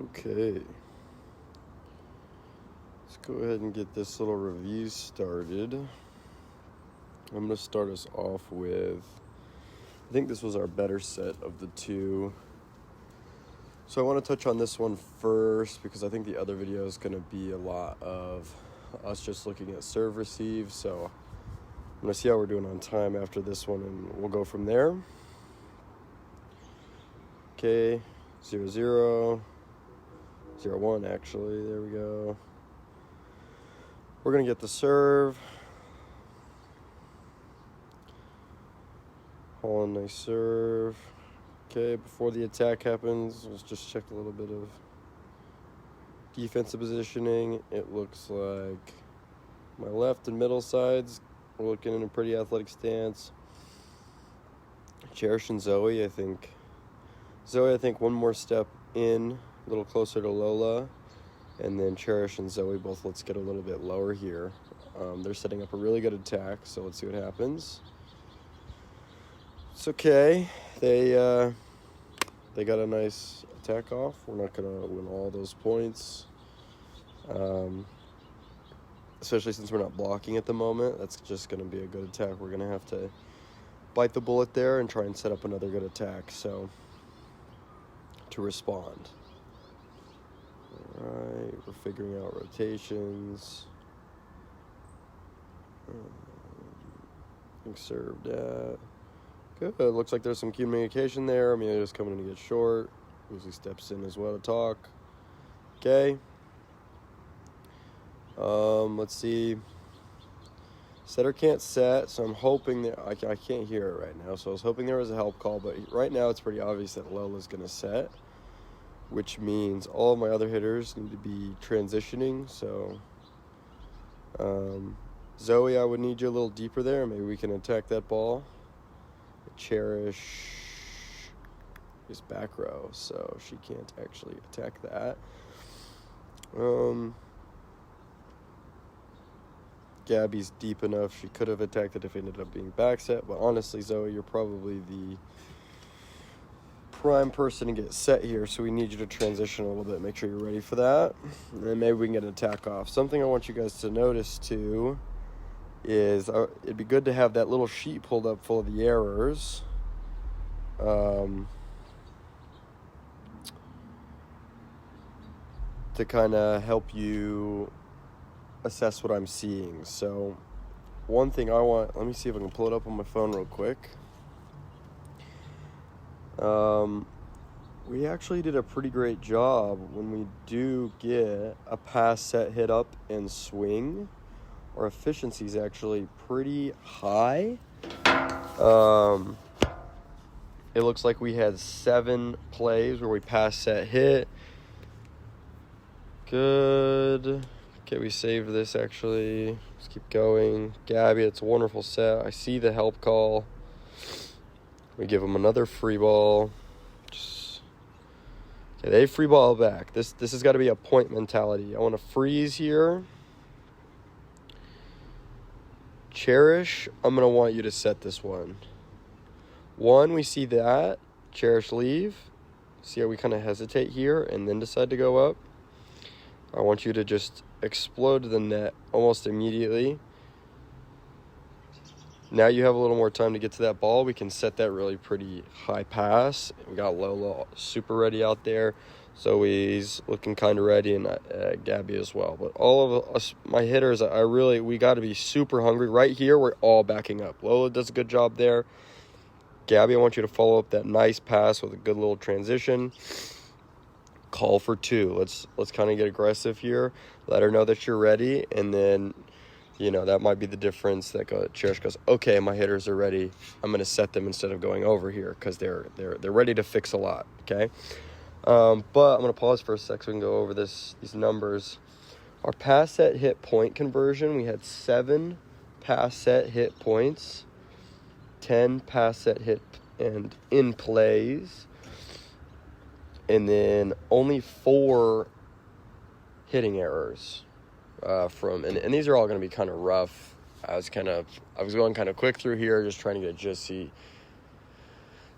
Okay, let's go ahead and get this little review started. I'm going to start us off with, I think this was our better set of the two. So I want to touch on this one first because I think the other video is going to be a lot of us just looking at serve receive. So I'm going to see how we're doing on time after this one, and we'll go from there. Okay, 0-0. 0-1 actually, there we go. We're going to get the serve. Holland, nice serve. Okay, before the attack happens, let's just check a little bit of defensive positioning. It looks like my left and middle sides are looking in a pretty athletic stance. Cherish and Zoe, I think. One more step in, a little closer to Lola. And then Cherish and Zoe both, let's get a little bit lower here. They're setting up a really good attack, so let's see what happens. It's okay. They got a nice attack off. We're not going to win all those points, especially since we're not blocking at the moment. That's just going to be a good attack. We're going to have to bite the bullet there and try and set up another good attack, so to respond. All right, we're figuring out rotations. Served at. Good. Looks like there's some communication there. Amelia's coming in to get short. Usually steps in as well to talk. Okay. Let's see. Setter can't set, so I'm hoping that I can't hear it right now. So I was hoping there was a help call, but right now it's pretty obvious that Lola's going to set, which means all of my other hitters need to be transitioning. So, Zoe, I would need you a little deeper there. Maybe we can attack that ball. Cherish is back row, so she can't actually attack that. Gabby's deep enough. She could have attacked it if it ended up being back set, but honestly, Zoe, you're probably the prime person to get set here, so we need you to transition a little bit. Make sure you're ready for that, and then maybe we can get an attack off. Something I want you guys to notice, too, is it'd be good to have that little sheet pulled up full of the errors. To kind of help you assess what I'm seeing. So one thing I want, let me see if I can pull it up on my phone real quick. We actually did a pretty great job when we do get a pass set hit up and swing. Our efficiency is actually pretty high. It looks like we had 7 plays where we pass set hit. Good. Okay, we saved this actually. Let's keep going. Gabby, it's a wonderful set. I see the help call. We give them another free ball. Okay, they free ball back. This has got to be a point mentality. I want to freeze here. Cherish, I'm going to want you to set this one. We see that. Cherish leave. See how we kind of hesitate here and then decide to go up. I want you to just explode the net almost immediately. Now you have a little more time to get to that ball. We can set that really pretty high pass. We got Lola super ready out there. Zoe's looking kind of ready, and Gabby as well. But all of us, my hitters, we got to be super hungry. Right here, we're all backing up. Lola does a good job there. Gabby, I want you to follow up that nice pass with a good little transition. Call for 2. Let's kind of get aggressive here. Let her know that you're ready, and then, that might be the difference. Cherish goes, okay, my hitters are ready. I'm going to set them instead of going over here because they're ready to fix a lot. Okay. But I'm going to pause for a sec so we can go over these numbers. Our pass set hit point conversion, we had 7 pass set hit points, 10 pass set hit and in plays, and then only 4 hitting errors and these are all going to be kind of rough. I was going kind of quick through here, just trying to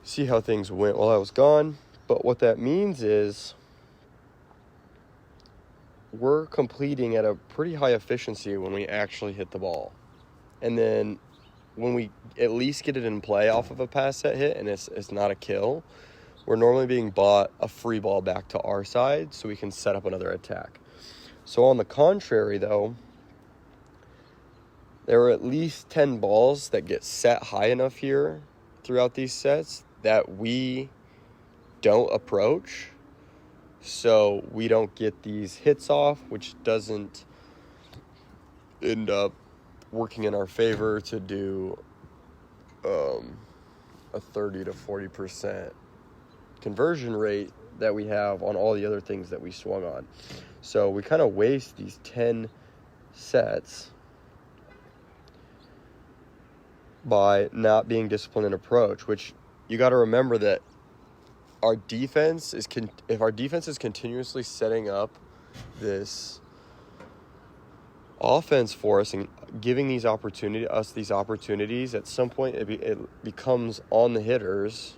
see how things went while I was gone. But what that means is we're completing at a pretty high efficiency when we actually hit the ball. And then when we at least get it in play off of a pass set hit and it's not a kill, we're normally being bought a free ball back to our side so we can set up another attack. So on the contrary, though, there are at least 10 balls that get set high enough here throughout these sets that we don't approach, so we don't get these hits off, which doesn't end up working in our favor to do a 30 to 40% conversion rate that we have on all the other things that we swung on. So we kind of waste these 10 sets by not being disciplined in approach, which you got to remember that our defense is if our defense is continuously setting up this offense for us and giving these opportunities, at some point it becomes on the hitters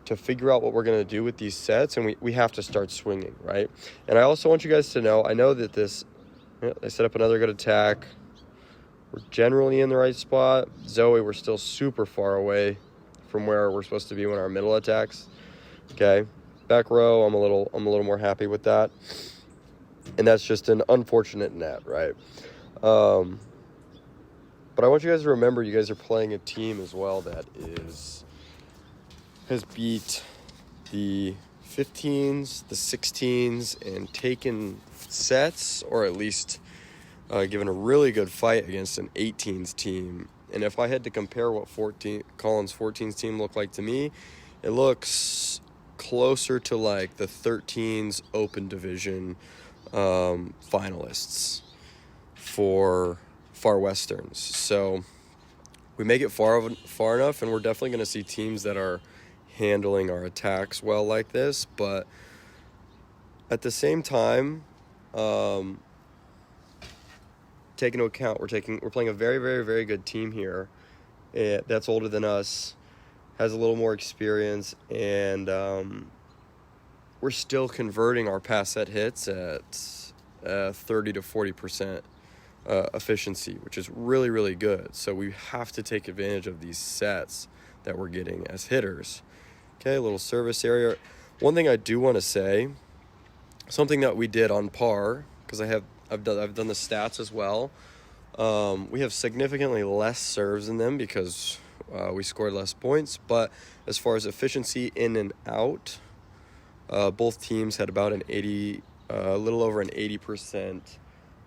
to figure out what we're going to do with these sets, and we have to start swinging, right? And I also want you guys to know, I know that they set up another good attack. We're generally in the right spot. Zoe, we're still super far away from where we're supposed to be when our middle attacks. Okay, back row, I'm a little more happy with that, and that's just an unfortunate net, right? But I want you guys to remember, you guys are playing a team as well that has beat the 15s, the 16s, and taken sets, or at least given a really good fight against an 18s team. And if I had to compare what Colin's 14s team looked like to me, it looks closer to like the 13s Open Division finalists for Far Westerns. So we make it far enough, and we're definitely going to see teams that are handling our attacks well like this. But at the same time, take into account we're playing a very, very, very good team here that's older than us, has a little more experience, and we're still converting our pass set hits at 30 to 40% efficiency, which is really, really good. So we have to take advantage of these sets that we're getting as hitters. Okay, a little service area. One thing I do want to say, something that we did on par, because I've done the stats as well. We have significantly less serves in them because we scored less points. But as far as efficiency in and out, both teams had about a little over an 80%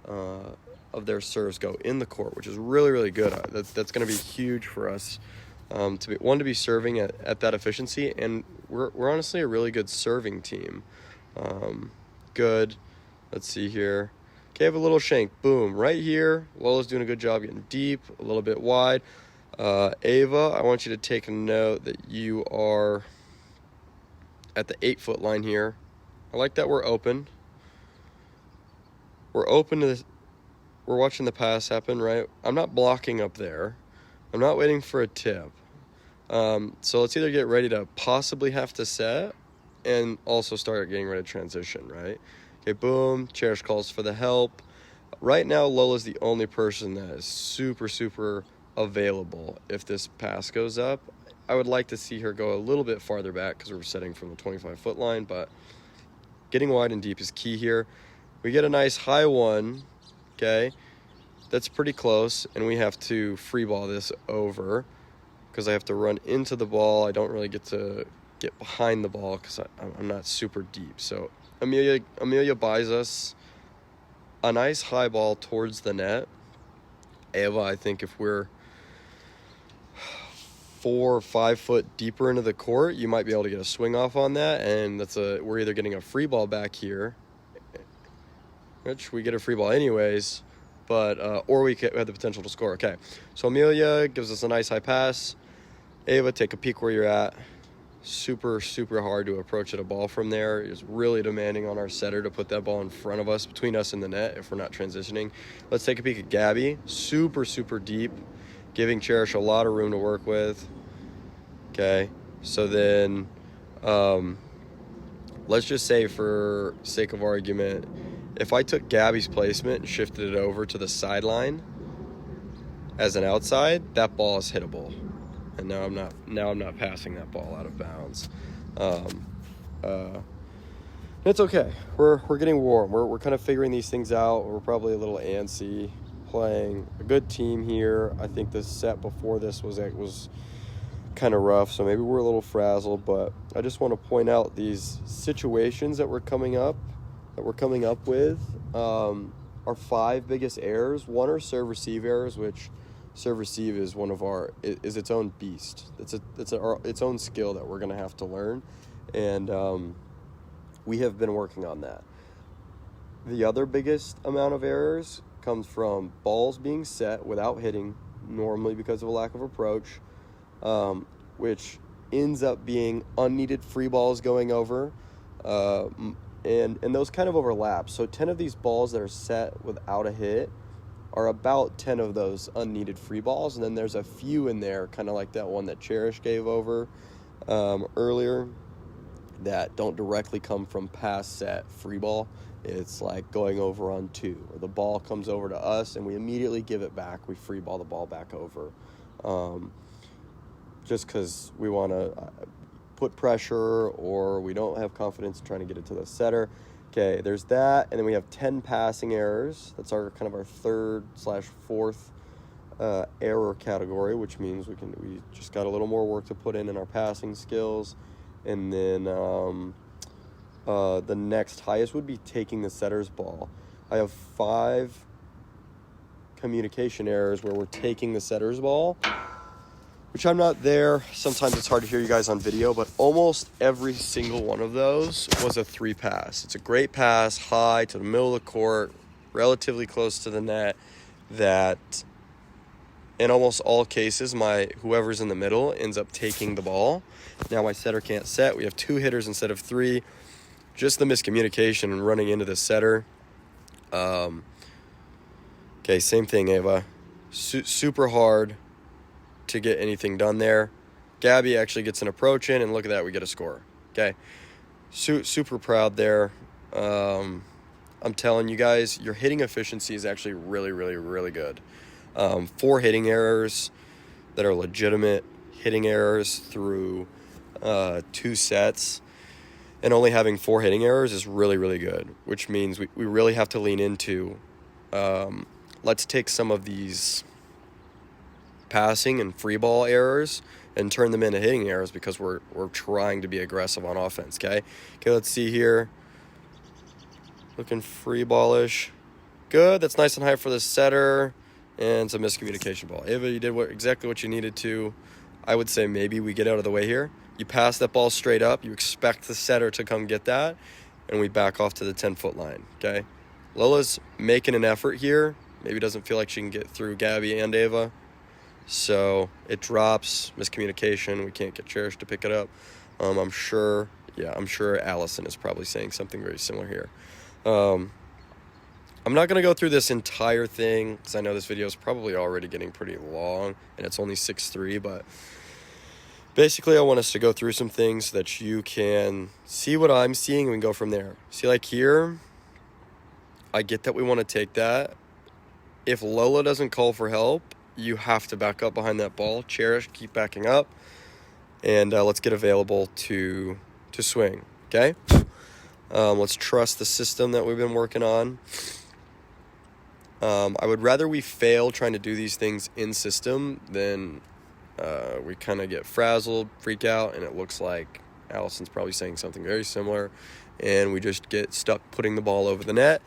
of their serves go in the court, which is really, really good. That's going to be huge for us to be serving at that efficiency, and we're honestly a really good serving team. Good. Let's see here. Okay, I have a little shank. Boom. Right here. Lola's doing a good job getting deep, a little bit wide. Ava, I want you to take a note that you are at the 8-foot line here. I like that we're open. We're open to this. We're watching the pass happen, right? I'm not blocking up there. I'm not waiting for a tip. So let's either get ready to possibly have to set and also start getting ready to transition, right? Okay, boom. Cherish calls for the help. Right now, Lola's the only person that is super, super available if this pass goes up. I would like to see her go a little bit farther back because we're setting from the 25-foot line, but getting wide and deep is key here. We get a nice high one, okay? That's pretty close, and we have to free ball this over because I have to run into the ball. I don't really get to get behind the ball because I'm not super deep. So Amelia buys us a nice high ball towards the net. Ava, I think if we're 4 or 5 foot deeper into the court, you might be able to get a swing off on that, and we're either getting a free ball back here, which we get a free ball anyways, but or we have the potential to score. Okay, so Amelia gives us a nice high pass. Ava, take a peek where you're at. Super, super hard to approach at a ball from there. It's really demanding on our setter to put that ball in front of us, between us and the net if we're not transitioning. Let's take a peek at Gabby. Super, super deep, giving Cherish a lot of room to work with. Okay, so then let's just say for sake of argument, if I took Gabby's placement and shifted it over to the sideline as an outside, that ball is hittable. And now I'm not passing that ball out of bounds. It's okay. We're getting warm. We're kind of figuring these things out. We're probably a little antsy, playing a good team here. I think the set before this was kind of rough, so maybe we're a little frazzled, but I just want to point out these situations that we're coming up with. Our 5 biggest errors. 1 are serve receive errors, which serve receive is is its own beast. It's its own skill that we're going to have to learn, and we have been working on that. The other biggest amount of errors comes from balls being set without hitting, normally because of a lack of approach, which ends up being unneeded free balls going over, and those kind of overlap. So 10 of these balls that are set without a hit are about 10 of those unneeded free balls, and then there's a few in there, kind of like that one that Cherish gave over earlier, that don't directly come from pass set free ball. It's like going over on 2, or the ball comes over to us and we immediately give it back. We free ball the ball back over, just because we want to put pressure, or we don't have confidence in trying to get it to the setter. Okay, there's that, and then we have 10 passing errors. That's our kind of our 3rd/4th error category, which means we just got a little more work to put in our passing skills. And then the next highest would be taking the setter's ball. I have 5 communication errors where we're taking the setter's ball, which I'm not there. Sometimes it's hard to hear you guys on video, but almost every single one of those was a 3 pass. It's a great pass, high to the middle of the court, relatively close to the net, that in almost all cases, whoever's in the middle ends up taking the ball. Now my setter can't set. We have 2 hitters instead of 3. Just the miscommunication and running into the setter. Okay, same thing, Ava. Super hard to get anything done there. Gabby actually gets an approach in, and look at that, we get a score. Okay, super proud there. I'm telling you guys, your hitting efficiency is actually really, really, really good. 4 hitting errors that are legitimate hitting errors through 2 sets, and only having 4 hitting errors is really, really good, which means we really have to lean into let's take some of these passing and free ball errors and turn them into hitting errors, because we're trying to be aggressive on offense. Okay, let's see here. Looking free ballish. Good, that's nice and high for the setter. And some miscommunication ball. Ava, you did exactly what you needed to. I would say maybe we get out of the way here. You pass that ball straight up. You expect the setter to come get that. And we back off to the 10-foot line. Okay? Lola's making an effort here. Maybe doesn't feel like she can get through Gabby and Ava. So it drops. Miscommunication. We can't get Cherish to pick it up. I'm sure Allison is probably saying something very similar here. I'm not going to go through this entire thing, because I know this video is probably already getting pretty long, and it's only 6:03, but basically I want us to go through some things so that you can see what I'm seeing, and we can go from there. See, like here, I get that we want to take that. If Lola doesn't call for help, you have to back up behind that ball. Cherish, keep backing up, and let's get available to swing, okay? Let's trust the system that we've been working on. I would rather we fail trying to do these things in system than we kind of get frazzled, freak out, and it looks like Allison's probably saying something very similar, and we just get stuck putting the ball over the net.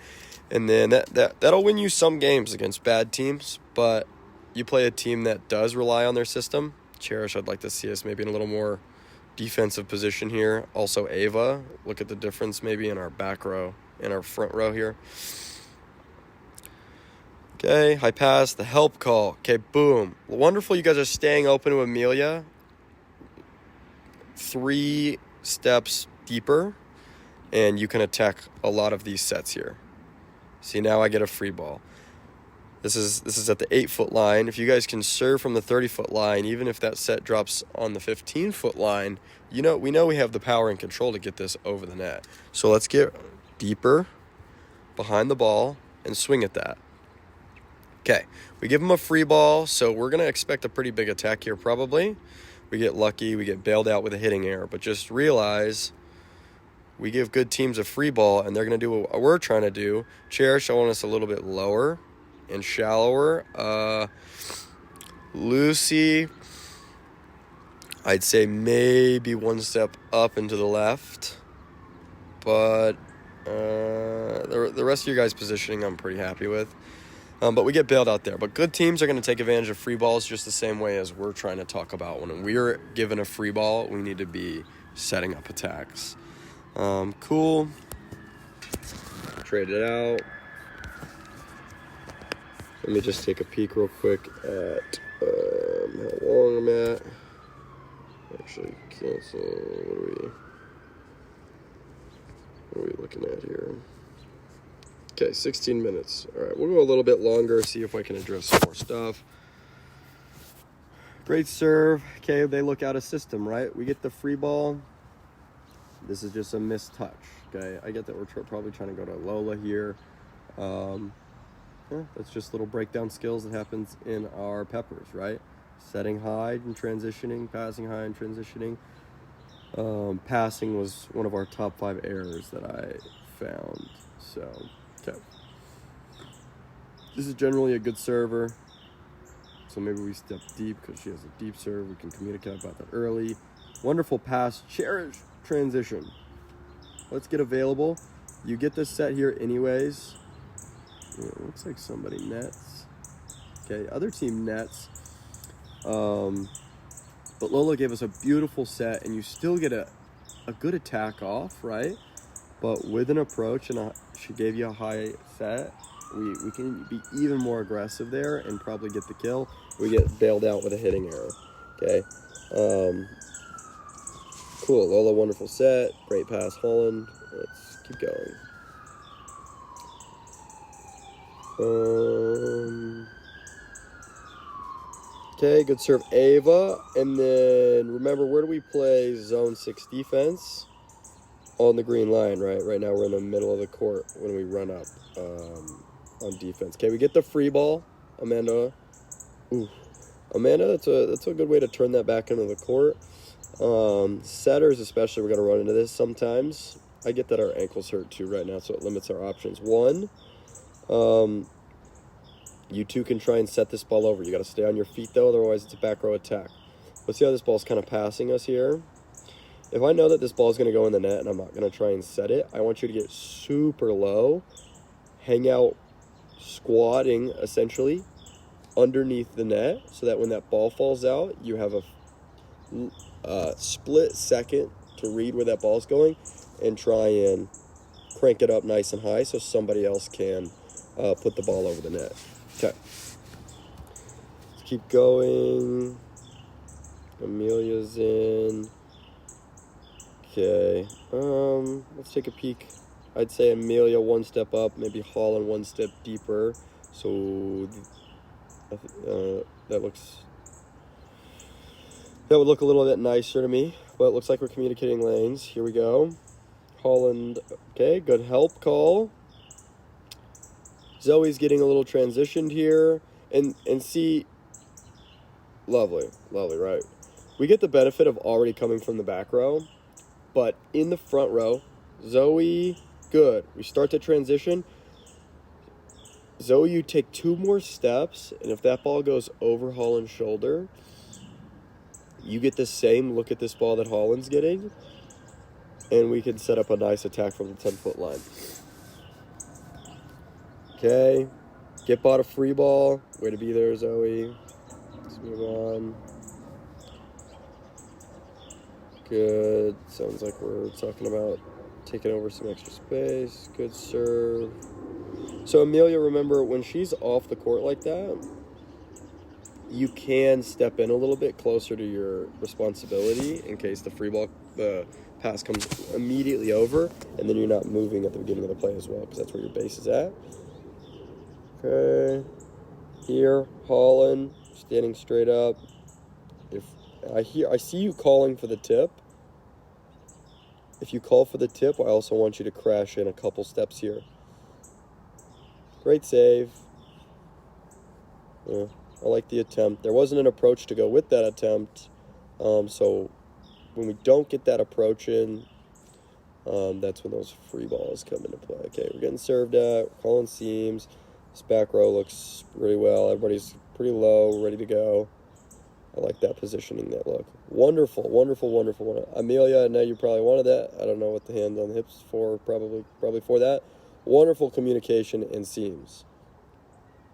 And then that'll win you some games against bad teams, but you play a team that does rely on their system. Cherish, I'd like to see us maybe in a little more defensive position here. Also Ava, look at the difference maybe in our back row, in our front row here. Okay, high pass, the help call. Okay, boom. Wonderful, you guys are staying open to Amelia. 3 steps deeper, and you can attack a lot of these sets here. See, now I get a free ball. This is at the 8-foot line. If you guys can serve from the 30-foot line, even if that set drops on the 15-foot line, we know we have the power and control to get this over the net. So let's get deeper. behind the ball and swing at that. Okay, we give them a free ball, so we're going to expect a pretty big attack here probably. We get lucky, we get bailed out with a hitting error, but just realize we give good teams a free ball, and they're going to do what we're trying to do. Cherish, I want us a little bit lower and shallower. Lucy, I'd say maybe one step up and to the left, but the rest of your guys' positioning I'm pretty happy with. But we get bailed out there. But good teams are going to take advantage of free balls just the same way as we're trying to talk about. When we're given a free ball, we need to be setting up attacks. Cool. Trade it out. Let me just take a peek real quick at how long I'm at. Actually, can't see. What are we looking at here? Okay, 16 minutes. All right, we'll go a little bit longer, see if I can address some more stuff. Great serve. Okay, they look out of system, right? We get the free ball. This is just a missed touch. Okay, I get that we're probably trying to go to Lola here. That's just little breakdown skills that happens in our peppers, right? Setting high and transitioning, passing high and transitioning. Passing was one of our top 5 errors that I found. So, okay. This is generally a good server. So maybe we step deep because she has a deep serve. We can communicate about that early. Wonderful pass. Cherish transition. Let's get available. You get this set here anyways. It looks like somebody nets. Okay, other team nets. But Lola gave us a beautiful set, and you still get a good attack off, right? But with an approach, and she gave you a high set, we can be even more aggressive there and probably get the kill. We get bailed out with a hitting error. Okay. Cool. Lola, wonderful set. Great pass, Holland. Let's keep going. Okay, good serve, Ava. And then remember, where do we play zone 6 defense? On the green line, right? Right now we're in the middle of the court when we run up on defense. Okay, we get the free ball, Amanda. Ooh. Amanda, that's a good way to turn that back into the court. Setters especially, we're going to run into this sometimes. I get that our ankles hurt too right now, so it limits our options. One, you two can try and set this ball over. You got to stay on your feet, though, otherwise it's a back row attack. Let's see how this ball's kind of passing us here. If I know that this ball is going to go in the net and I'm not going to try and set it, I want you to get super low, hang out squatting, essentially, underneath the net, so that when that ball falls out, you have a split second to read where that ball's going and try and crank it up nice and high so somebody else can put the ball over the net. Okay. Let's keep going. Amelia's in. Okay. Let's take a peek. I'd say Amelia one step up, maybe Holland one step deeper. So that would look a little bit nicer to me, but it looks like we're communicating lanes. Here we go. Holland, okay, good help call. Zoe's getting a little transitioned here, and see, lovely, right? We get the benefit of already coming from the back row, but in the front row, Zoe, good. We start to transition. Zoe, you take 2 more steps, and if that ball goes over Holland's shoulder, you get the same look at this ball that Holland's getting, and we can set up a nice attack from the 10-foot line. Okay, get bought a free ball. Way to be there, Zoe. Let's move on. Good. Sounds like we're talking about taking over some extra space. Good serve. So Amelia, remember, when she's off the court like that, you can step in a little bit closer to your responsibility in case the pass comes immediately over, and then you're not moving at the beginning of the play as well, because that's where your base is at. Okay. Here, Holland, standing straight up. If I see you calling for the tip. If you call for the tip, I also want you to crash in a couple steps here. Great save. Yeah, I like the attempt. There wasn't an approach to go with that attempt. So when we don't get that approach in, that's when those free balls come into play. Okay, we're getting served at. We're calling seams. This back row looks really well. Everybody's pretty low, ready to go. I like that positioning, that look. Wonderful, wonderful, wonderful. Amelia, I know you probably wanted that. I don't know what the hand on the hips for, probably for that. Wonderful communication and seams.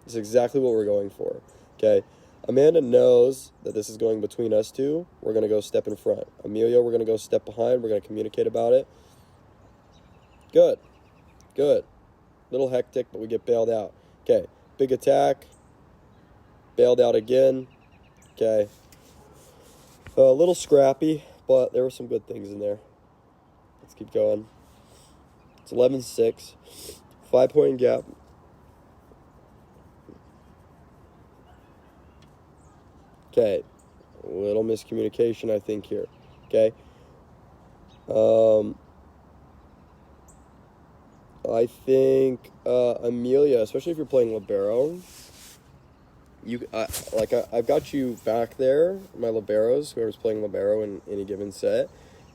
It's exactly what we're going for. Okay, Amanda knows that this is going between us two. We're going to go step in front. Amelia, we're going to go step behind. We're going to communicate about it. Good. Good. Little hectic, but we get bailed out. Okay, big attack. Bailed out again. Okay. A little scrappy, but there were some good things in there. Let's keep going. It's 11-6. 5-point gap. Okay. A little miscommunication, I think, here. Okay. I think Amelia, especially if you're playing libero, I've got you back there, my liberos, whoever's playing libero in any given set,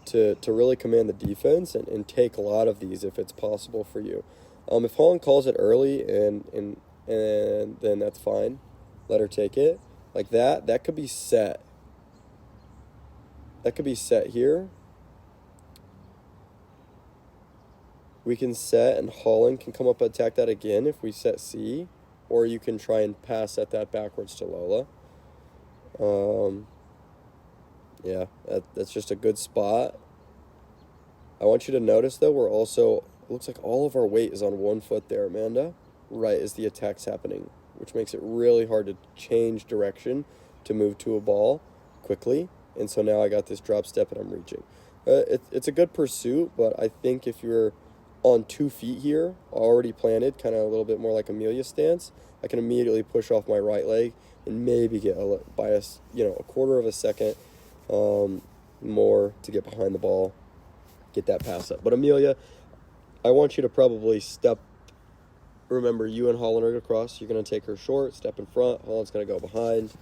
to really command the defense and take a lot of these if it's possible for you. If Holland calls it early and then that's fine, let her take it. Like that could be set. That could be set here. We can set and Holland can come up and attack that again if we set C. Or you can try and pass at that backwards to Lola. Yeah, that's just a good spot. I want you to notice, though, we're also... It looks like all of our weight is on one foot there, Amanda. Right as the attack's happening, which makes it really hard to change direction to move to a ball quickly. And so now I got this drop step and I'm reaching. It's a good pursuit, but I think if you're on 2 feet here, already planted, kind of a little bit more like Amelia's stance, I can immediately push off my right leg and maybe get by a quarter of a second more to get behind the ball, get that pass up. But Amelia, I want you to probably step. Remember, you and Holland are across. You're going to take her short, step in front. Holland's going to go behind.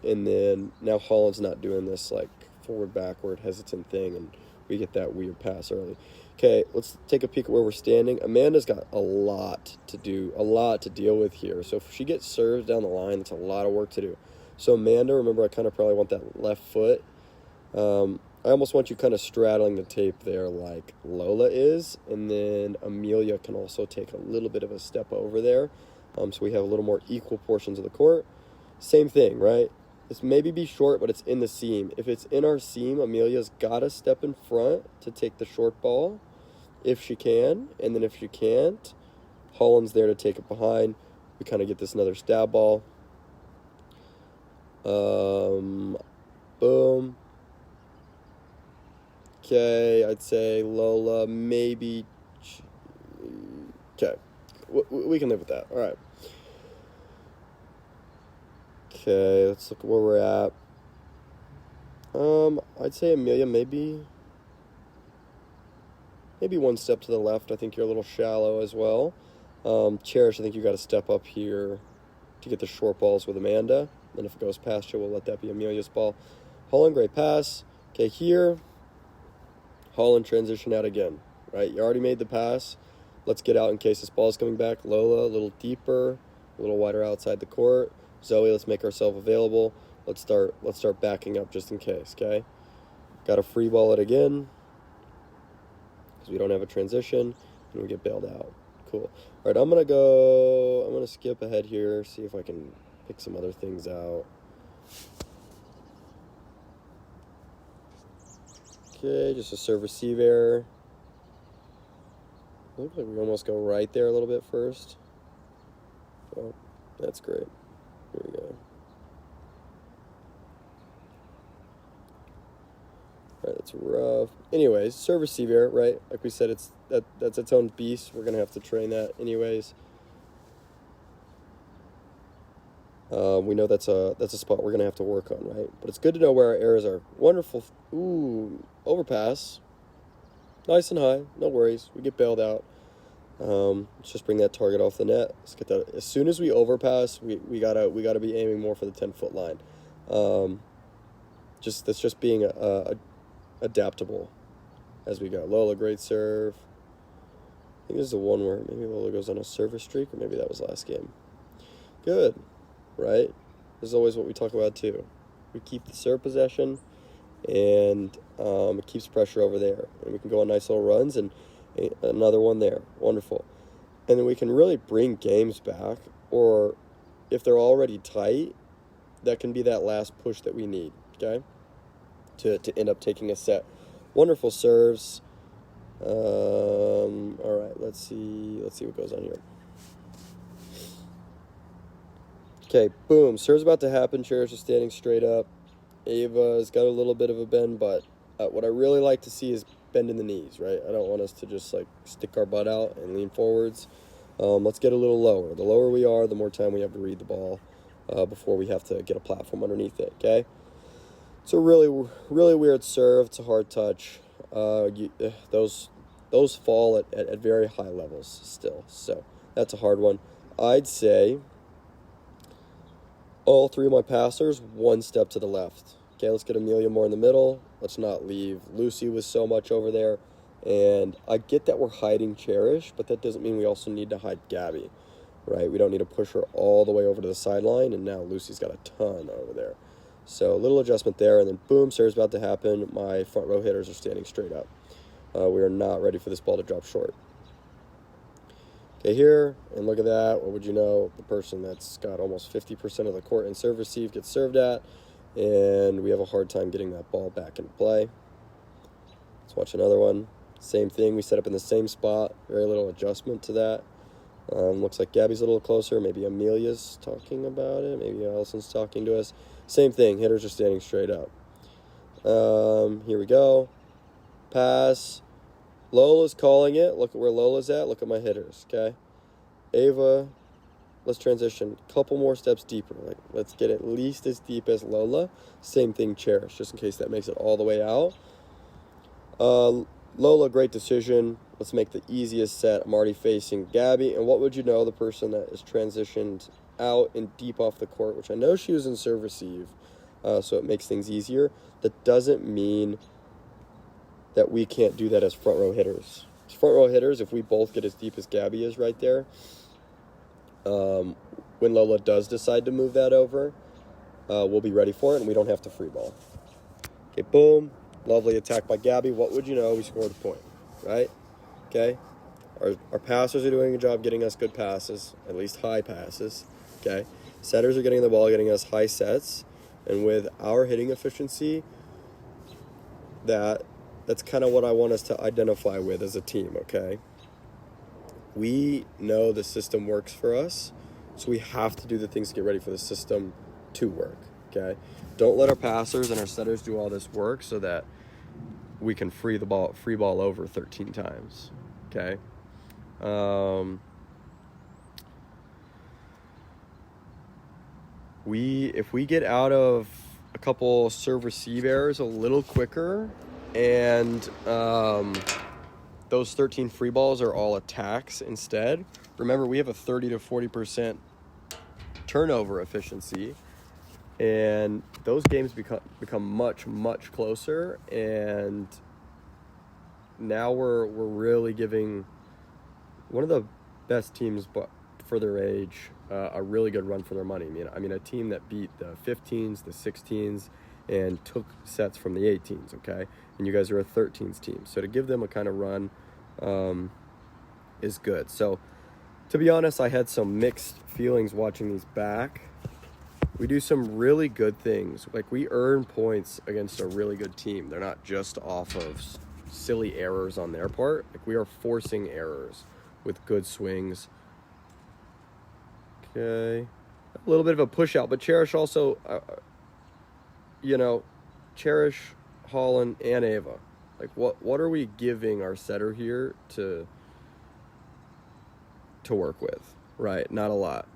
And then now Holland's not doing this like forward, backward, hesitant thing, and we get that weird pass early. Okay, let's take a peek at where we're standing. Amanda's got a lot to do, a lot to deal with here. So if she gets served down the line, it's a lot of work to do. So Amanda, remember, I kind of probably want that left foot. I almost want you kind of straddling the tape there like Lola is. And then Amelia can also take a little bit of a step over there. So we have a little more equal portions of the court. Same thing, right? This maybe be short, but it's in the seam. If it's in our seam, Amelia's got to step in front to take the short ball if she can. And then if she can't, Holland's there to take it behind. We kind of get this another stab ball. Boom. Okay, I'd say Lola, maybe. Okay, we can live with that. All right. Okay, let's look at where we're at. I'd say Amelia, maybe one step to the left. I think you're a little shallow as well. Cherish, I think you got to step up here to get the short balls with Amanda. And if it goes past you, we'll let that be Amelia's ball. Holland, great pass. Okay, here, Holland transition out again, right? You already made the pass. Let's get out in case this ball's coming back. Lola, a little deeper, a little wider outside the court. Zoe, let's make ourselves available. Let's start backing up just in case, okay? Got to free ball it again because we don't have a transition and we get bailed out. Cool. All right, I'm going to skip ahead here, see if I can pick some other things out. Okay, just a serve-receive error. Looks like we almost go right there a little bit first. Oh, that's great. Here we go. All right, that's rough. Anyways, serve-receive error, right? Like we said, that's its own beast. We're going to have to train that anyways. We know that's a spot we're going to have to work on, right? But it's good to know where our errors are. Wonderful. Ooh, overpass. Nice and high. No worries. We get bailed out. Let's just bring that target off the net. Let's get that. As soon as we overpass, we gotta be aiming more for the 10-foot line. That's just being adaptable as we go. Lola, great serve. I think this is the one where maybe Lola goes on a service streak, or maybe that was last game. Good, right? This is always what we talk about too. We keep the serve possession, and it keeps pressure over there, and we can go on nice little runs, and another one there. Wonderful. And then we can really bring games back, or if they're already tight, that can be that last push that we need, okay, to end up taking a set. Wonderful serves. All right, let's see what goes on here. Okay, boom. Serve's about to happen. Cherish is standing straight up. Ava's got a little bit of a bend, but what I really like to see is bend in the knees, right? I don't want us to just like stick our butt out and lean forwards. Let's get a little lower. The lower we are, the more time we have to read the ball before we have to get a platform underneath it, okay? It's a really, really weird serve. It's a hard touch. Those fall at very high levels still, so that's a hard one. I'd say all three of my passers, one step to the left. Okay, let's get Amelia more in the middle. Let's not leave Lucy with so much over there. And I get that we're hiding Cherish, but that doesn't mean we also need to hide Gabby, right? We don't need to push her all the way over to the sideline, and now Lucy's got a ton over there. So a little adjustment there, and then boom, serve's about to happen. My front row hitters are standing straight up. We are not ready for this ball to drop short. Okay, here, and look at that. What would you know? The person that's got almost 50% of the court in serve receive gets served at, and we have a hard time getting that ball back into play. Let's watch another one. Same thing. We set up in the same spot. Very little adjustment to that. Looks like Gabby's a little closer. Maybe Amelia's talking about it. Maybe Allison's talking to us. Same thing. Hitters are standing straight up. Here we go. Pass. Lola's calling it. Look at where Lola's at. Look at my hitters, okay? Ava, let's transition. Couple more steps deeper. Like, let's get at least as deep as Lola. Same thing, Cherish, just in case that makes it all the way out. Lola, great decision. Let's make the easiest set. I'm already facing Gabby. And what would you know? The person that is transitioned out and deep off the court, which I know she was in serve receive, so it makes things easier. That doesn't mean that we can't do that as front row hitters. As front row hitters, if we both get as deep as Gabby is right there, when Lola does decide to move that over, we'll be ready for it, and we don't have to free ball. Okay, boom. Lovely attack by Gabby. What would you know? We scored a point, right? Okay. Our passers are doing a job getting us good passes, at least high passes, okay? Setters are getting the ball, getting us high sets, and with our hitting efficiency, that's kind of what I want us to identify with as a team, okay? We know the system works for us, so we have to do the things to get ready for the system to work, okay? Don't let our passers and our setters do all this work so that we can free ball over 13 times, okay? If we get out of a couple serve receive errors a little quicker, and those 13 free balls are all attacks instead. Remember, we have a 30 to 40% turnover efficiency, and those games become much, much closer, and now we're really giving one of the best teams for their age a really good run for their money. I mean, a team that beat the 15s, the 16s, and took sets from the 18s, okay? And you guys are a 13s team. So to give them a kind of run is good. So to be honest, I had some mixed feelings watching these back. We do some really good things. Like, we earn points against a really good team. They're not just off of silly errors on their part. Like, we are forcing errors with good swings. Okay. A little bit of a push out, but Cherish also, Cherish, Holland, and Ava. Like, what are we giving our setter here to work with? Right, not a lot.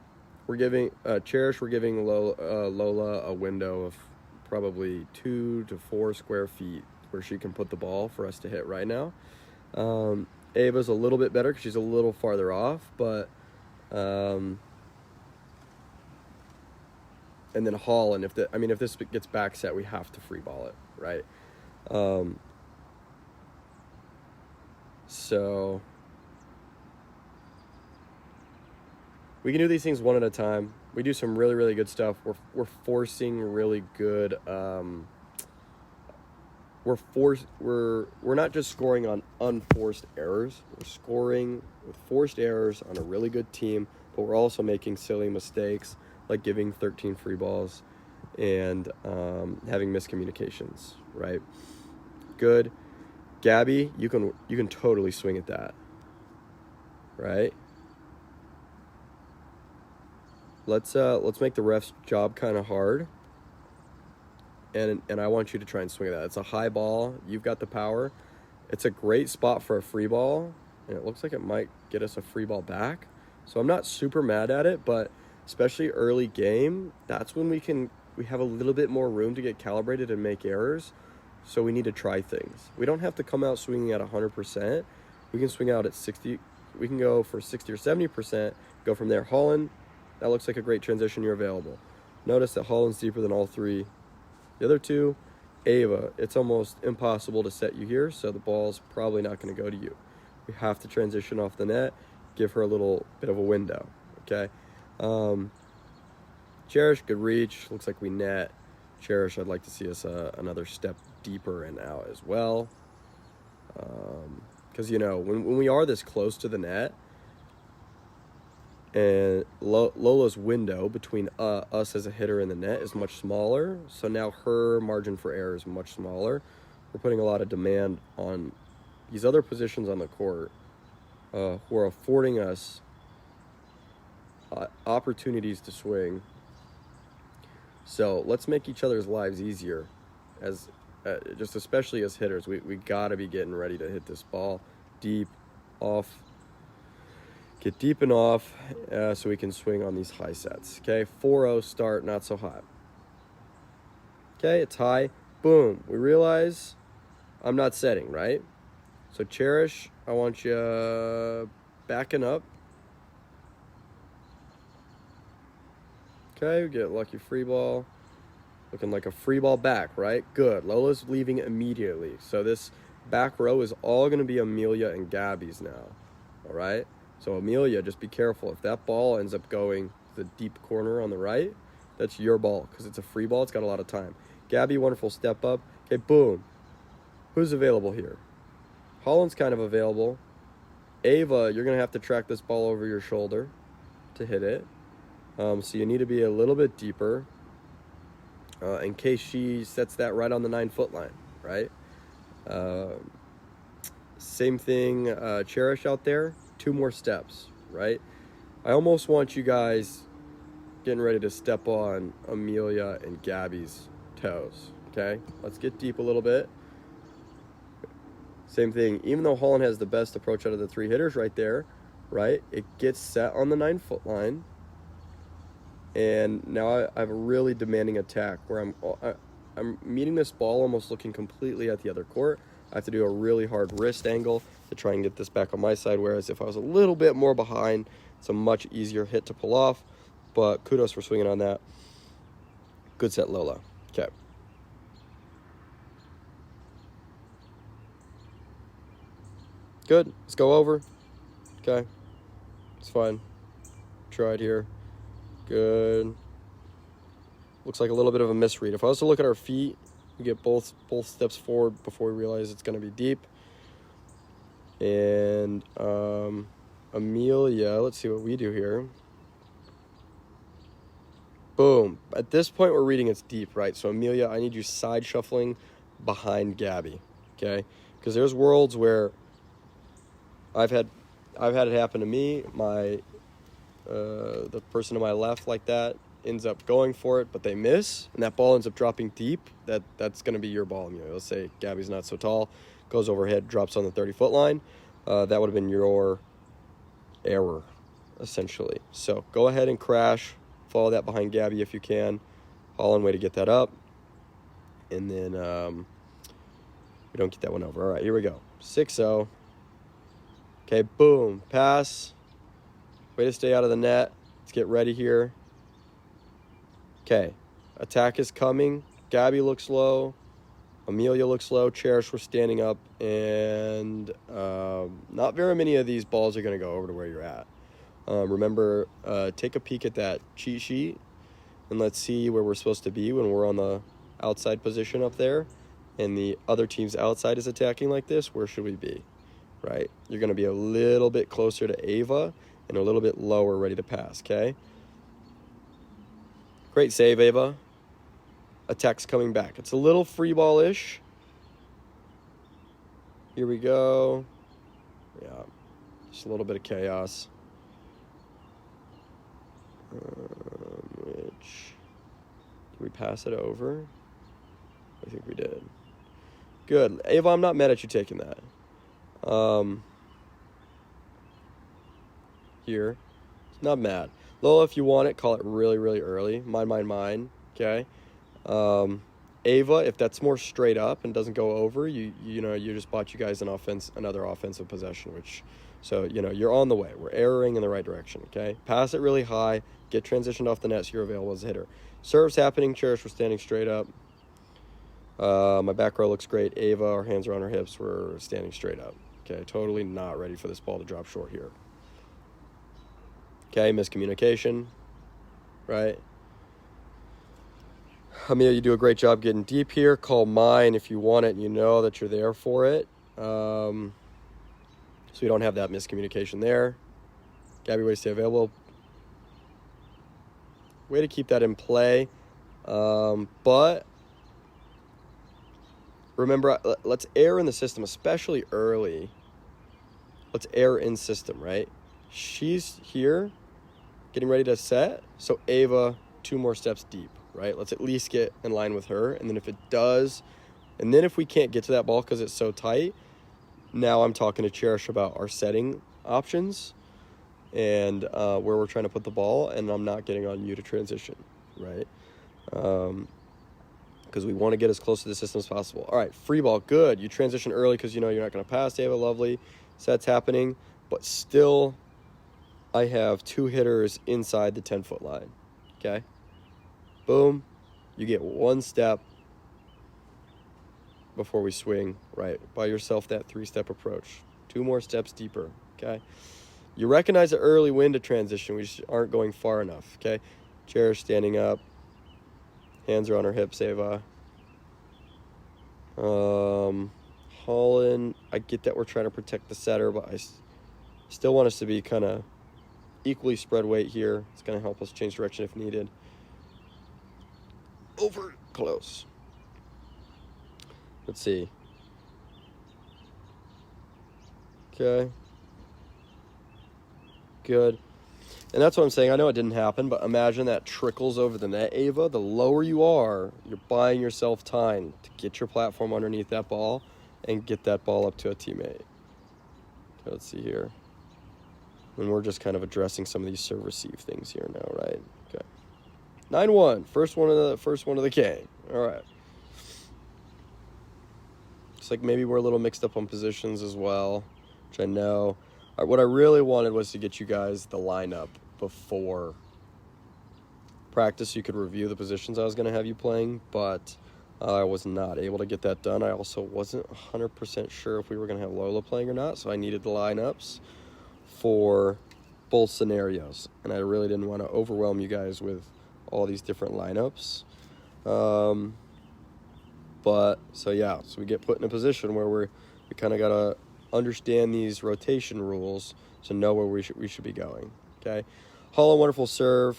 We're giving Cherish. We're giving Lola a window of probably 2 to 4 square feet where she can put the ball for us to hit right now. Ava's a little bit better because she's a little farther off, but and then Holland, if this gets back set, we have to free ball it, right? So we can do these things one at a time. We do some really, really good stuff. We're forcing really good. We're not just scoring on unforced errors. We're scoring with forced errors on a really good team, but we're also making silly mistakes like giving 13 free balls and having miscommunications. Right? Good. Gabby, you can totally swing at that. Right? Let's make the ref's job kind of hard. And I want you to try and swing at that. It's a high ball. You've got the power. It's a great spot for a free ball, and it looks like it might get us a free ball back. So I'm not super mad at it, but especially early game, that's when we have a little bit more room to get calibrated and make errors. So we need to try things. We don't have to come out swinging at 100%. We can swing out at 60. We can go for 60 or 70%. Go from there. Holland, that looks like a great transition. You're available. Notice that Holland's deeper than all three. The other two, Ava, it's almost impossible to set you here, so the ball's probably not going to go to you. We have to transition off the net, give her a little bit of a window, okay? Cherish, good reach. Looks like we net. Cherish, I'd like to see us another step deeper and out as well. Because, when we are this close to the net, and Lola's window between us as a hitter and the net is much smaller, so now her margin for error is much smaller. We're putting a lot of demand on these other positions on the court who are affording us opportunities to swing. So let's make each other's lives easier, as just especially as hitters. We got to be getting ready to hit this ball deep, off. Get deep and off so we can swing on these high sets. Okay, 4-0 start, not so hot. Okay, it's high. Boom. We realize I'm not setting, right? So Cherish, I want you backing up. Okay, we get lucky free ball. Looking like a free ball back, right? Good. Lola's leaving immediately. So this back row is all going to be Amelia and Gabby's now. All right? So Amelia, just be careful. If that ball ends up going to the deep corner on the right, that's your ball because it's a free ball. It's got a lot of time. Gabby, wonderful step up. Okay, boom. Who's available here? Holland's kind of available. Ava, you're going to have to track this ball over your shoulder to hit it. So you need to be a little bit deeper in case she sets that right on the 9-foot line, right? Same thing, Cherish out there. 2 more steps, right? I almost want you guys getting ready to step on Amelia and Gabby's toes, okay? Let's get deep a little bit. Same thing, even though Holland has the best approach out of the 3 hitters right there, right? It gets set on the 9-foot line. And now I have a really demanding attack where I'm meeting this ball almost looking completely at the other court. I have to do a really hard wrist angle to try and get this back on my side, whereas if I was a little bit more behind, it's a much easier hit to pull off. But kudos for swinging on that. Good set, Lola. Okay. Good. Let's go over. Okay. It's fine. Tried here. Good. Looks like a little bit of a misread. If I was to look at our feet, we get both steps forward before we realize it's going to be deep. And Amelia, let's see what we do here. Boom. At this point, we're reading it's deep, right? So Amelia, I need you side shuffling behind Gabby, okay? Because there's worlds where I've had it happen to me. The person to my left like that ends up going for it, but they miss, and that ball ends up dropping deep. That's going to be your ball. Let's say Gabby's not so tall, goes overhead, drops on the 30-foot line. That would have been your error, essentially. So go ahead and crash. Follow that behind Gabby if you can. Holland, way to get that up. And then we don't get that one over. All right, here we go. 6-0. Okay, boom, pass. Way to stay out of the net. Let's get ready here. Okay, attack is coming. Gabby looks low. Amelia looks low. Cherish, we're standing up. And not very many of these balls are going to go over to where you're at. Remember, take a peek at that cheat sheet. And let's see where we're supposed to be when we're on the outside position up there. And the other team's outside is attacking like this. Where should we be? Right? You're going to be a little bit closer to Ava and a little bit lower ready to pass, okay? Great save, Ava. Attack's coming back. It's a little free ball-ish. Here we go. Yeah, just a little bit of chaos. Did we pass it over? I think we did. Good. Ava, I'm not mad at you taking that. Here. Not mad. Lola, if you want it, call it really, really early. Mine. Okay. Ava, if that's more straight up and doesn't go over, you just bought you guys another offensive possession, so you're on the way. We're erroring in the right direction, okay? Pass it really high, get transitioned off the net so you're available as a hitter. Serve's happening, Cherish, we're standing straight up. My back row looks great. Ava, our hands are on our hips, we're standing straight up. Okay, totally not ready for this ball to drop short here. Okay, miscommunication, right? Amelia, you do a great job getting deep here. Call mine if you want it and you know that you're there for it. So we don't have that miscommunication there. Gabby, way to stay available. Way to keep that in play. But remember, let's err in the system, especially early. Let's err in system, right? She's here, getting ready to set. So Ava, 2 more steps deep, right? Let's at least get in line with her. And then if it does, and then if we can't get to that ball because it's so tight, now I'm talking to Cherish about our setting options and where we're trying to put the ball, and I'm not getting on you to transition, right? Because we want to get as close to the system as possible. All right, free ball, good. You transition early because you know you're not going to pass, Ava, lovely. Set's happening, but still I have 2 hitters inside the 10-foot line, okay? Boom, you get 1 step before we swing, right? Buy yourself that 3-step approach. 2 more steps deeper, okay? You recognize the early win to transition. We just aren't going far enough, okay? Cherish standing up. Hands are on her hips, Ava. Holland, I get that we're trying to protect the setter, but I still want us to be kind of equally spread weight here. It's going to help us change direction if needed. Over close. Let's see. Okay. Good. And that's what I'm saying. I know it didn't happen, but imagine that trickles over the net, Ava. The lower you are, you're buying yourself time to get your platform underneath that ball and get that ball up to a teammate. Okay, let's see here. And we're just kind of addressing some of these serve-receive things here now, right? Okay. 9-1. First one of the game. All right. It's like maybe we're a little mixed up on positions as well, which I know. What I really wanted was to get you guys the lineup before practice so you could review the positions I was going to have you playing, but I was not able to get that done. I also wasn't 100% sure if we were going to have Lola playing or not, so I needed the lineups for both scenarios, and I really didn't want to overwhelm you guys with all these different lineups. But so we get put in a position where we kind of got to understand these rotation rules to know where we should be going. Okay, Holland, wonderful serve,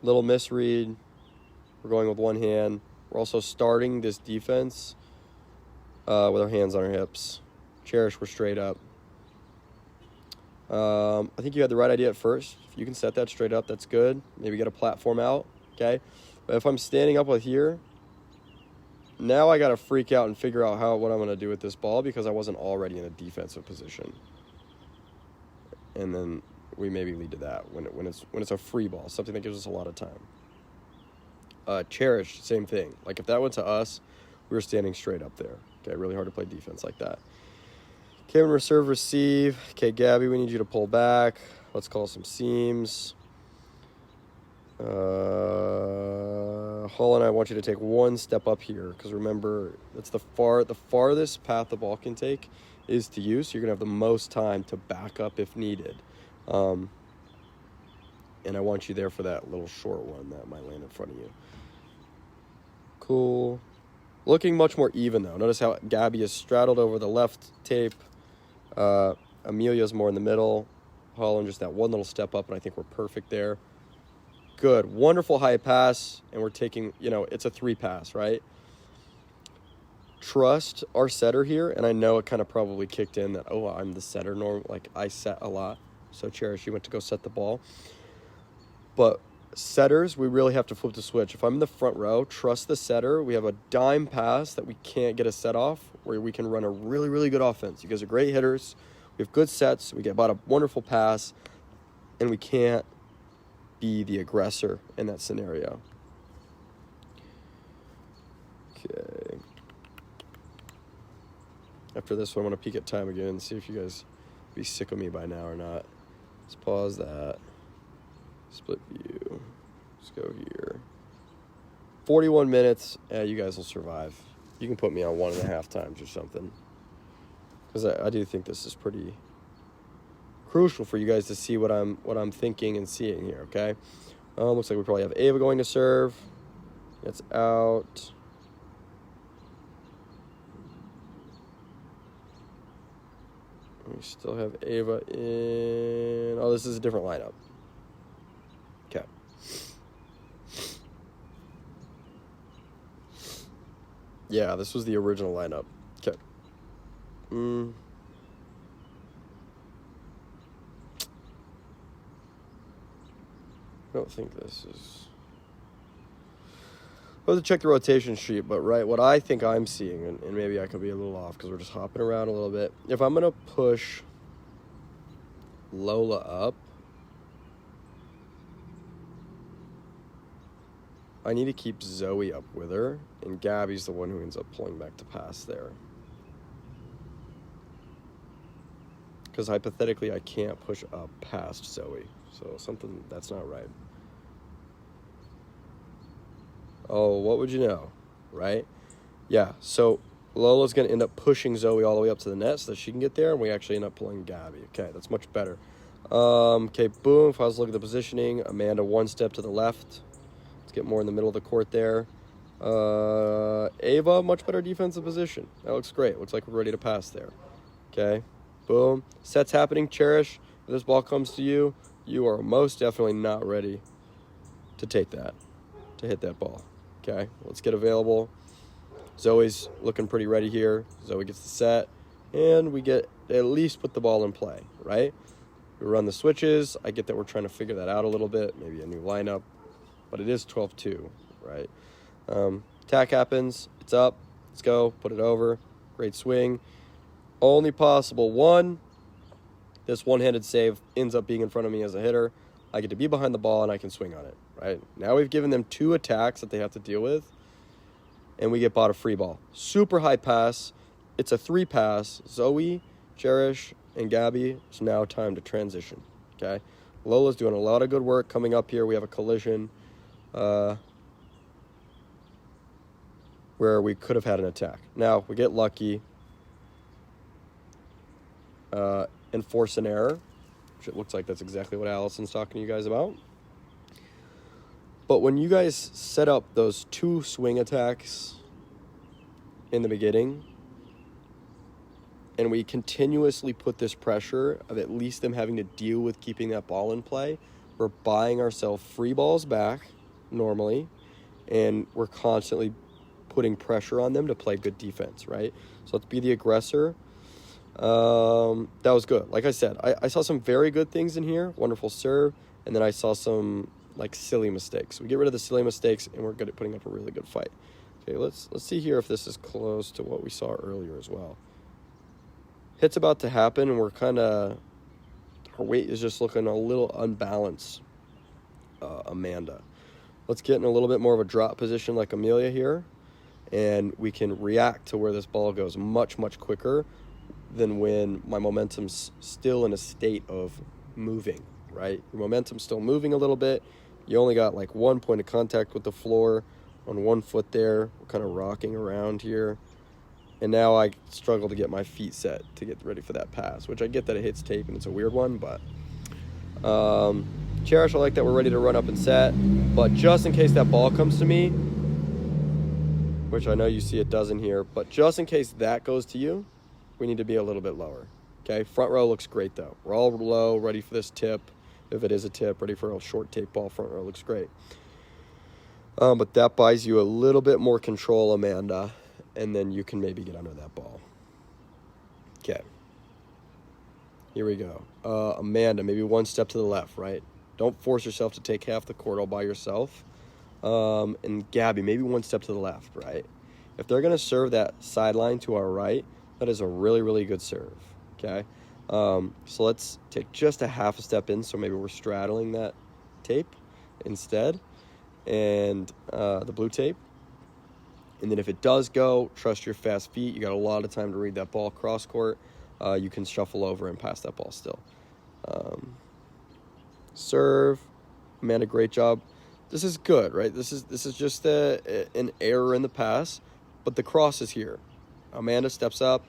little misread. We're going with one hand. We're also starting this defense with our hands on our hips. Cherish, we're straight up. I think you had the right idea at first. If you can set that straight up, that's good. Maybe get a platform out. Okay, but if I'm standing up with here, now I got to freak out and figure out what I'm going to do with this ball because I wasn't already in a defensive position. And then we maybe lead to that when it's a free ball, something that gives us a lot of time. Cherish, same thing. Like if that went to us, we were standing straight up there. Okay, really hard to play defense like that. Okay, when reserve, receive. Okay, Gabby, we need you to pull back. Let's call some seams. Holland, I want you to take one step up here, because remember, it's the farthest path the ball can take is to you, so you're going to have the most time to back up if needed. And I want you there for that little short one that might land in front of you. Cool. Looking much more even, though. Notice how Gabby is straddled over the left tape. Amelia's more in the middle. Holland just that one little step up, and I think we're perfect there. Good. Wonderful high pass, and we're taking, it's a 3 pass, right? Trust our setter here, and I know it kind of probably kicked in that, I'm the setter. Like, I set a lot. So, Cherish, you went to go set the ball. But setters, we really have to flip the switch. If I'm in the front row, trust the setter. We have a dime pass that we can't get a set off, where we can run a really, really good offense. You guys are great hitters. We have good sets. We get about a wonderful pass, and we can't be the aggressor in that scenario. Okay. After this one, I want to peek at time again and see if you guys be sick of me by now or not. Let's pause that. Split view. Let's go here. 41 minutes. Yeah, you guys will survive. You can put me on 1.5 times or something, because I do think this is pretty crucial for you guys to see what I'm thinking and seeing here. Okay. Looks like we probably have Ava going to serve. It's out. We still have Ava in. Oh, this is a different lineup. Okay. Yeah, this was the original lineup. Okay. I don't think this is... I'll have to check the rotation sheet, but what I think I'm seeing, and maybe I could be a little off because we're just hopping around a little bit. If I'm going to push Lola up, I need to keep Zoe up with her, and Gabby's the one who ends up pulling back to pass there. Because hypothetically, I can't push up past Zoe, so something that's not right. Oh, what would you know, right? Yeah, so Lola's going to end up pushing Zoe all the way up to the net so that she can get there, and we actually end up pulling Gabby. Okay, that's much better. Okay, boom. If I was looking at the positioning, Amanda one step to the left. Let's get more in the middle of the court there. Ava, much better defensive position. That looks great. Looks like we're ready to pass there. Okay, boom. Set's happening. Cherish, if this ball comes to you, you are most definitely not ready to take that, to hit that ball. Okay, let's get available. Zoe's looking pretty ready here. Zoe gets the set, and we get at least put the ball in play, right? We run the switches. I get that we're trying to figure that out a little bit, maybe a new lineup, but it is 12-2, right? Attack happens. It's up. Let's go. Put it over. Great swing. Only possible one. This one-handed save ends up being in front of me as a hitter. I get to be behind the ball, and I can swing on it, right? Now we've given them 2 attacks that they have to deal with, and we get bought a free ball. Super high pass. It's a 3 pass. Zoe, Cherish, and Gabby. It's now time to transition, okay? Lola's doing a lot of good work coming up here. We have a collision where we could have had an attack. Now, we get lucky and force an error, which it looks like that's exactly what Allison's talking to you guys about. But when you guys set up those 2 swing attacks in the beginning, and we continuously put this pressure of at least them having to deal with keeping that ball in play, we're buying ourselves free balls back normally, and we're constantly putting pressure on them to play good defense, right? So let's be the aggressor. That was good. Like I said, I saw some very good things in here. Wonderful serve. And then I saw some silly mistakes. We get rid of the silly mistakes, and we're good at putting up a really good fight. Okay, let's see here if this is close to what we saw earlier as well. Hit's about to happen, and we're our weight is just looking a little unbalanced, Amanda. Let's get in a little bit more of a drop position like Amelia here, and we can react to where this ball goes much, much quicker than when my momentum's still in a state of moving, right? Your momentum's still moving a little bit. You only got like 1 point of contact with the floor on 1 foot there. We're kind of rocking around here. And now I struggle to get my feet set to get ready for that pass, which I get that it hits tape and it's a weird one, but cherish, I like that we're ready to run up and set. But just in case that ball comes to me, which I know you see it doesn't here, but just in case that goes to you, we need to be a little bit lower. Okay, front row looks great though. We're all low, ready for this tip. If it is a tip, ready for a short tape ball, front row looks great. But that buys you a little bit more control, Amanda, and then you can maybe get under that ball. Okay. Here we go. Amanda, maybe 1 step to the left, right? Don't force yourself to take half the court all by yourself. And Gabby, maybe 1 step to the left, right? If they're going to serve that sideline to our right, that is a really, really good serve, okay? So let's take just a half a step in, so maybe we're straddling that tape instead, and the blue tape. And then if it does go, trust your fast feet. You got a lot of time to read that ball cross court. You can shuffle over and pass that ball still. Serve. Amanda, great job. This is good, right? This is just an error in the pass, but the cross is here. Amanda steps up.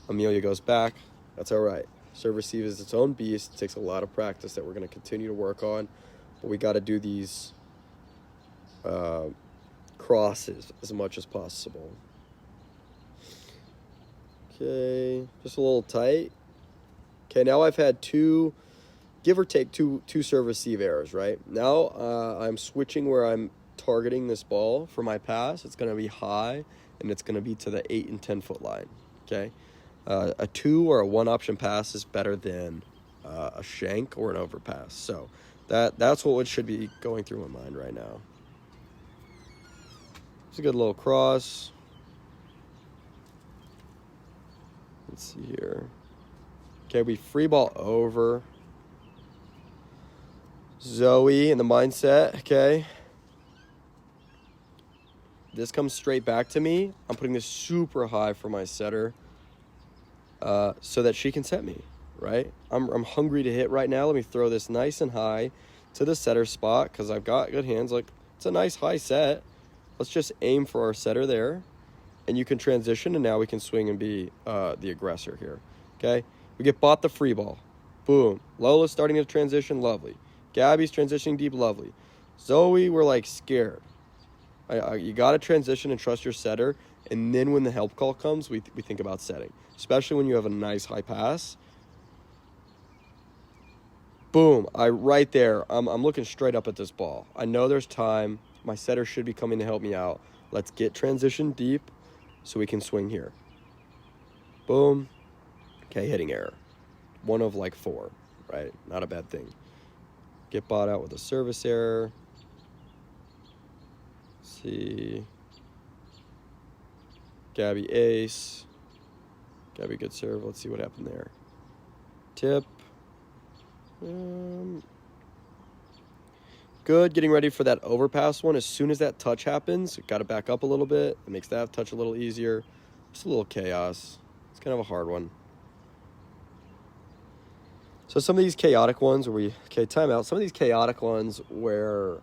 Amelia goes back. That's all right. Serve receive is its own beast. It takes a lot of practice that we're going to continue to work on, but we got to do these crosses as much as possible. Okay, just a little tight. Okay, now I've had give or take two serve receive errors, right? Now I'm switching where I'm targeting this ball for my pass. It's going to be high, and it's going to be to the 8 and 10 foot line, okay? A 2 or a 1 option pass is better than a shank or an overpass. So that's what should be going through my mind right now. It's a good little cross. Let's see here. Okay, we free ball over. Zoe in the mindset, okay. This comes straight back to me. I'm putting this super high for my setter so that she can set me, right? I'm hungry to hit right now. Let me throw this nice and high to the setter spot because I've got good hands. Like, it's a nice high set. Let's just aim for our setter there. And you can transition, and now we can swing and be the aggressor here, okay? We get bought the free ball. Boom. Lola's starting to transition. Lovely. Gabby's transitioning deep. Lovely. Zoe, we're, like, scared. You got to transition and trust your setter, and then when the help call comes, we think about setting, especially when you have a nice high pass. Boom. Right there, I'm looking straight up at this ball. I know there's time. My setter should be coming to help me out. Let's get transition deep so we can swing here. Boom. Okay, hitting error. 1 of like 4, right? Not a bad thing. Get bought out with a service error. Let's see. Gabby ace. Gabby good serve. Let's see what happened there. Tip. Good. Getting ready for that overpass one. As soon as that touch happens, got to back up a little bit. It makes that touch a little easier. Just a little chaos. It's kind of a hard one. So some of these chaotic ones where timeout. Some of these chaotic ones where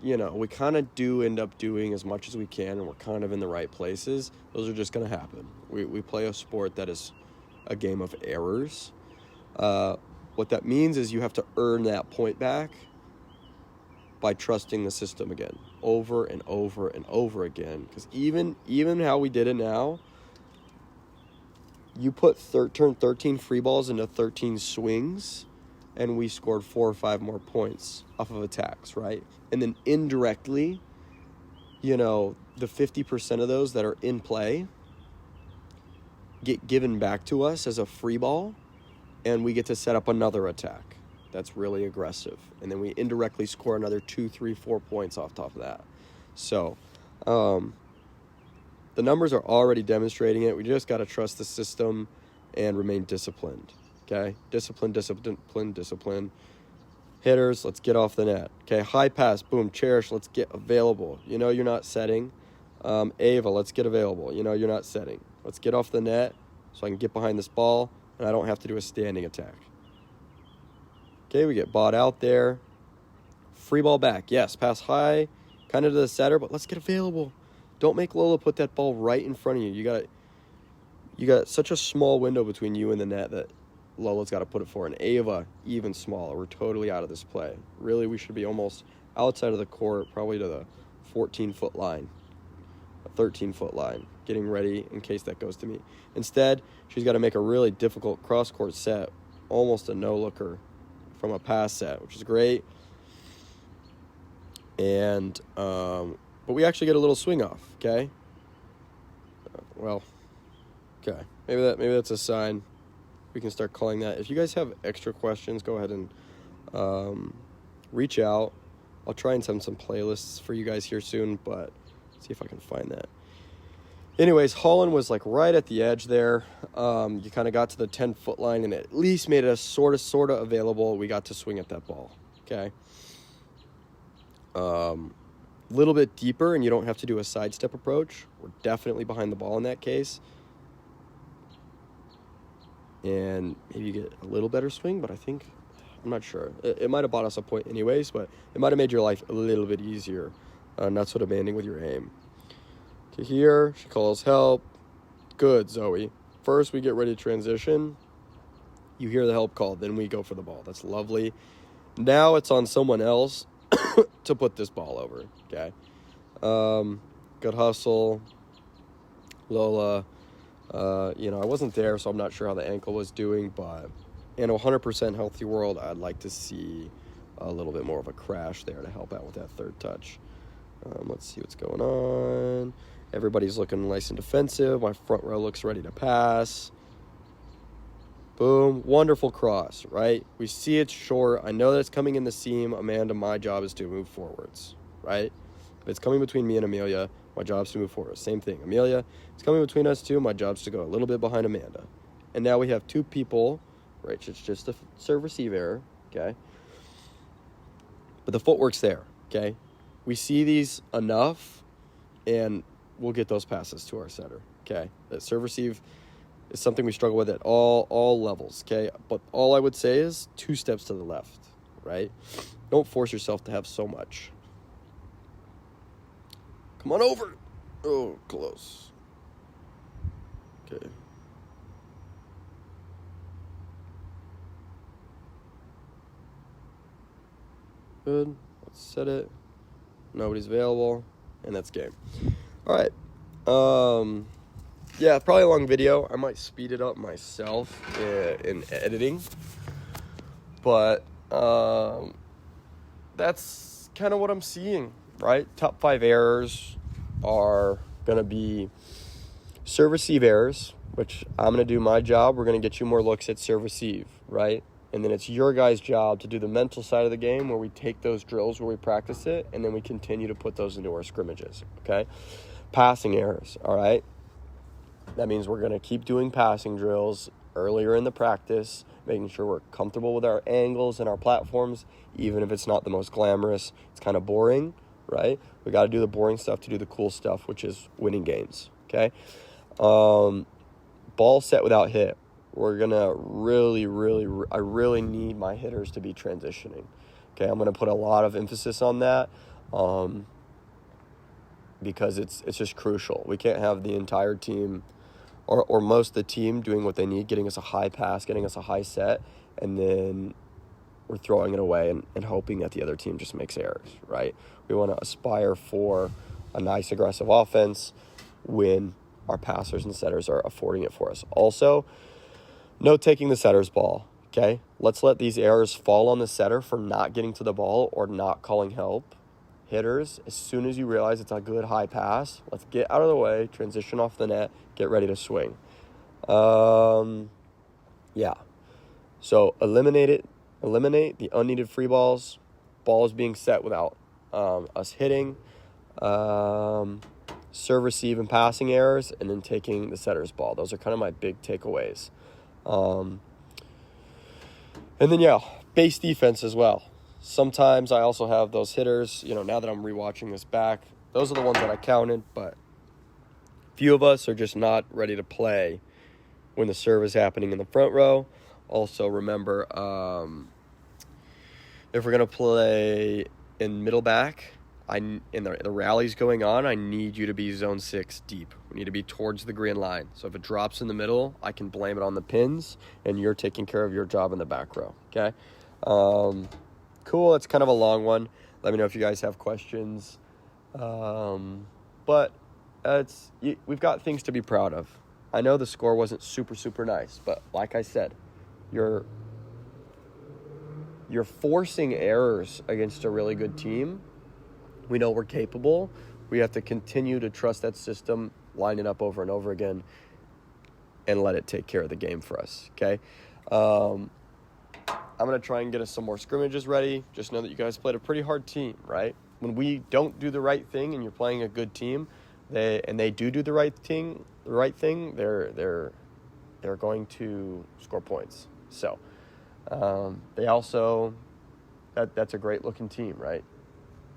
we kind of do end up doing as much as we can and we're kind of in the right places. Those are just going to happen. We play a sport that is a game of errors. What that means is you have to earn that point back by trusting the system again, over and over and over again. Because even how we did it now, you turn 13 free balls into 13 swings, and we scored 4 or 5 more points off of attacks, right? And then indirectly, the 50% of those that are in play get given back to us as a free ball, and we get to set up another attack that's really aggressive. And then we indirectly score another 2, 3, 4 points off top of that. So the numbers are already demonstrating it. We just got to trust the system and remain disciplined, okay? Discipline. Hitters, let's get off the net. Okay, high pass, boom, cherish, let's get available. You're not setting. Ava, let's get available. You're not setting. Let's get off the net. so I can get behind this ball and I don't have to do a standing attack. Okay, we get bought out there. Free ball back. Yes, pass high, kind of to the setter, but let's get available. Don't make Lola put that ball right in front of you. You got such a small window between you and the net that Lola's got to put it for. And Ava, even smaller. We're totally out of this play. Really, we should be almost outside of the court, probably to the 14-foot line, a 13-foot line, getting ready in case that goes to me. Instead, she's got to make a really difficult cross-court set, almost a no-looker from a pass set, which is great. And but we actually get a little swing off, okay? Okay. Maybe that's a sign. We can start calling that. If you guys have extra questions, go ahead and reach out. I'll try and send some playlists for you guys here soon, but see if I can find that. Anyways, Holland was like right at the edge there. You kind of got to the 10-foot line and at least made it a sort of available. We got to swing at that ball, okay? Little bit deeper, and you don't have to do a sidestep approach. We're definitely behind the ball in that case. And maybe you get a little better swing, but I'm not sure. It might have bought us a point anyways, but it might have made your life a little bit easier, not so demanding with your aim. Okay, here, she calls help. Good, Zoe. First, we get ready to transition. You hear the help call, then we go for the ball. That's lovely. Now it's on someone else to put this ball over, okay? Good hustle. Lola, I wasn't there, so I'm not sure how the ankle was doing, but in a 100% healthy world, I'd like to see a little bit more of a crash there to help out with that third touch. Let's see what's going on. Everybody's looking nice and defensive. My front row looks ready to pass. Boom. Wonderful cross, right? We see it's short. I know that it's coming in the seam. Amanda, my job is to move forwards, right? If it's coming between me and Amelia, my job's to move forward. Same thing. Amelia, it's coming between us two. My job's to go a little bit behind Amanda. And now we have two people, right? It's just a serve-receive error, okay? But the footwork's there, okay? We see these enough, and we'll get those passes to our setter, okay? That serve-receive is something we struggle with at all levels, okay? But all I would say is 2 steps to the left, right? Don't force yourself to have so much. Come on over. Oh, close. Okay. Good. Let's set it. Nobody's available. And that's game. All right. Yeah, probably a long video. I might speed it up myself in editing. But that's kind of what I'm seeing, right? Top 5 errors are going to be serve-receive errors, which I'm going to do my job. We're going to get you more looks at serve-receive, right? And then it's your guys' job to do the mental side of the game where we take those drills, where we practice it, and then we continue to put those into our scrimmages, okay? Passing errors, all right? That means we're going to keep doing passing drills earlier in the practice, making sure we're comfortable with our angles and our platforms, even if it's not the most glamorous. It's kind of boring, right? We got to do the boring stuff to do the cool stuff, which is winning games, okay? Ball set without hit. We're going to I really need my hitters to be transitioning, okay? I'm going to put a lot of emphasis on that because it's just crucial. We can't have the entire team or most of the team doing what they need, getting us a high pass, getting us a high set, and then we're throwing it away and hoping that the other team just makes errors, right? We want to aspire for a nice aggressive offense when our passers and setters are affording it for us. Also, no taking the setter's ball, okay? Let's let these errors fall on the setter for not getting to the ball or not calling help. Hitters, as soon as you realize it's a good high pass, let's get out of the way, transition off the net, get ready to swing. Yeah. So eliminate the unneeded free balls being set without us hitting, serve, receive, and passing errors, and then taking the setter's ball. Those are kind of my big takeaways. And then, yeah, base defense as well. Sometimes I also have those hitters, now that I'm rewatching this back, those are the ones that I counted, but few of us are just not ready to play when the serve is happening in the front row. Also, remember, if we're going to play in middle back, the rally's going on, I need you to be zone 6 deep. We need to be towards the green line. So if it drops in the middle, I can blame it on the pins, and you're taking care of your job in the back row, okay? Cool, it's kind of a long one. Let me know if you guys have questions. But we've got things to be proud of. I know the score wasn't super, super nice, but like I said, you're forcing errors against a really good team. We know we're capable. We have to continue to trust that system, line it up over and over again, and let it take care of the game for us, okay? I'm going to try and get us some more scrimmages ready. Just know that you guys played a pretty hard team, right? When we don't do the right thing and you're playing a good team, they do the right thing, they're going to score points. So they also, that's a great looking team, right?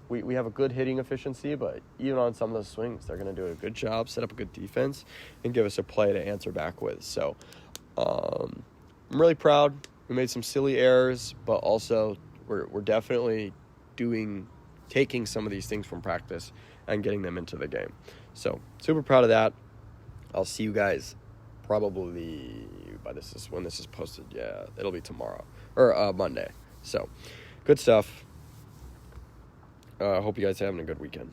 We have a good hitting efficiency, but even on some of those swings, they're going to do a good job, set up a good defense, and give us a play to answer back with. So I'm really proud. We made some silly errors, but also we're definitely taking some of these things from practice and getting them into the game. So super proud of that. I'll see you guys probably when this is posted. Yeah, it'll be tomorrow or Monday. So good stuff. I hope you guys are having a good weekend.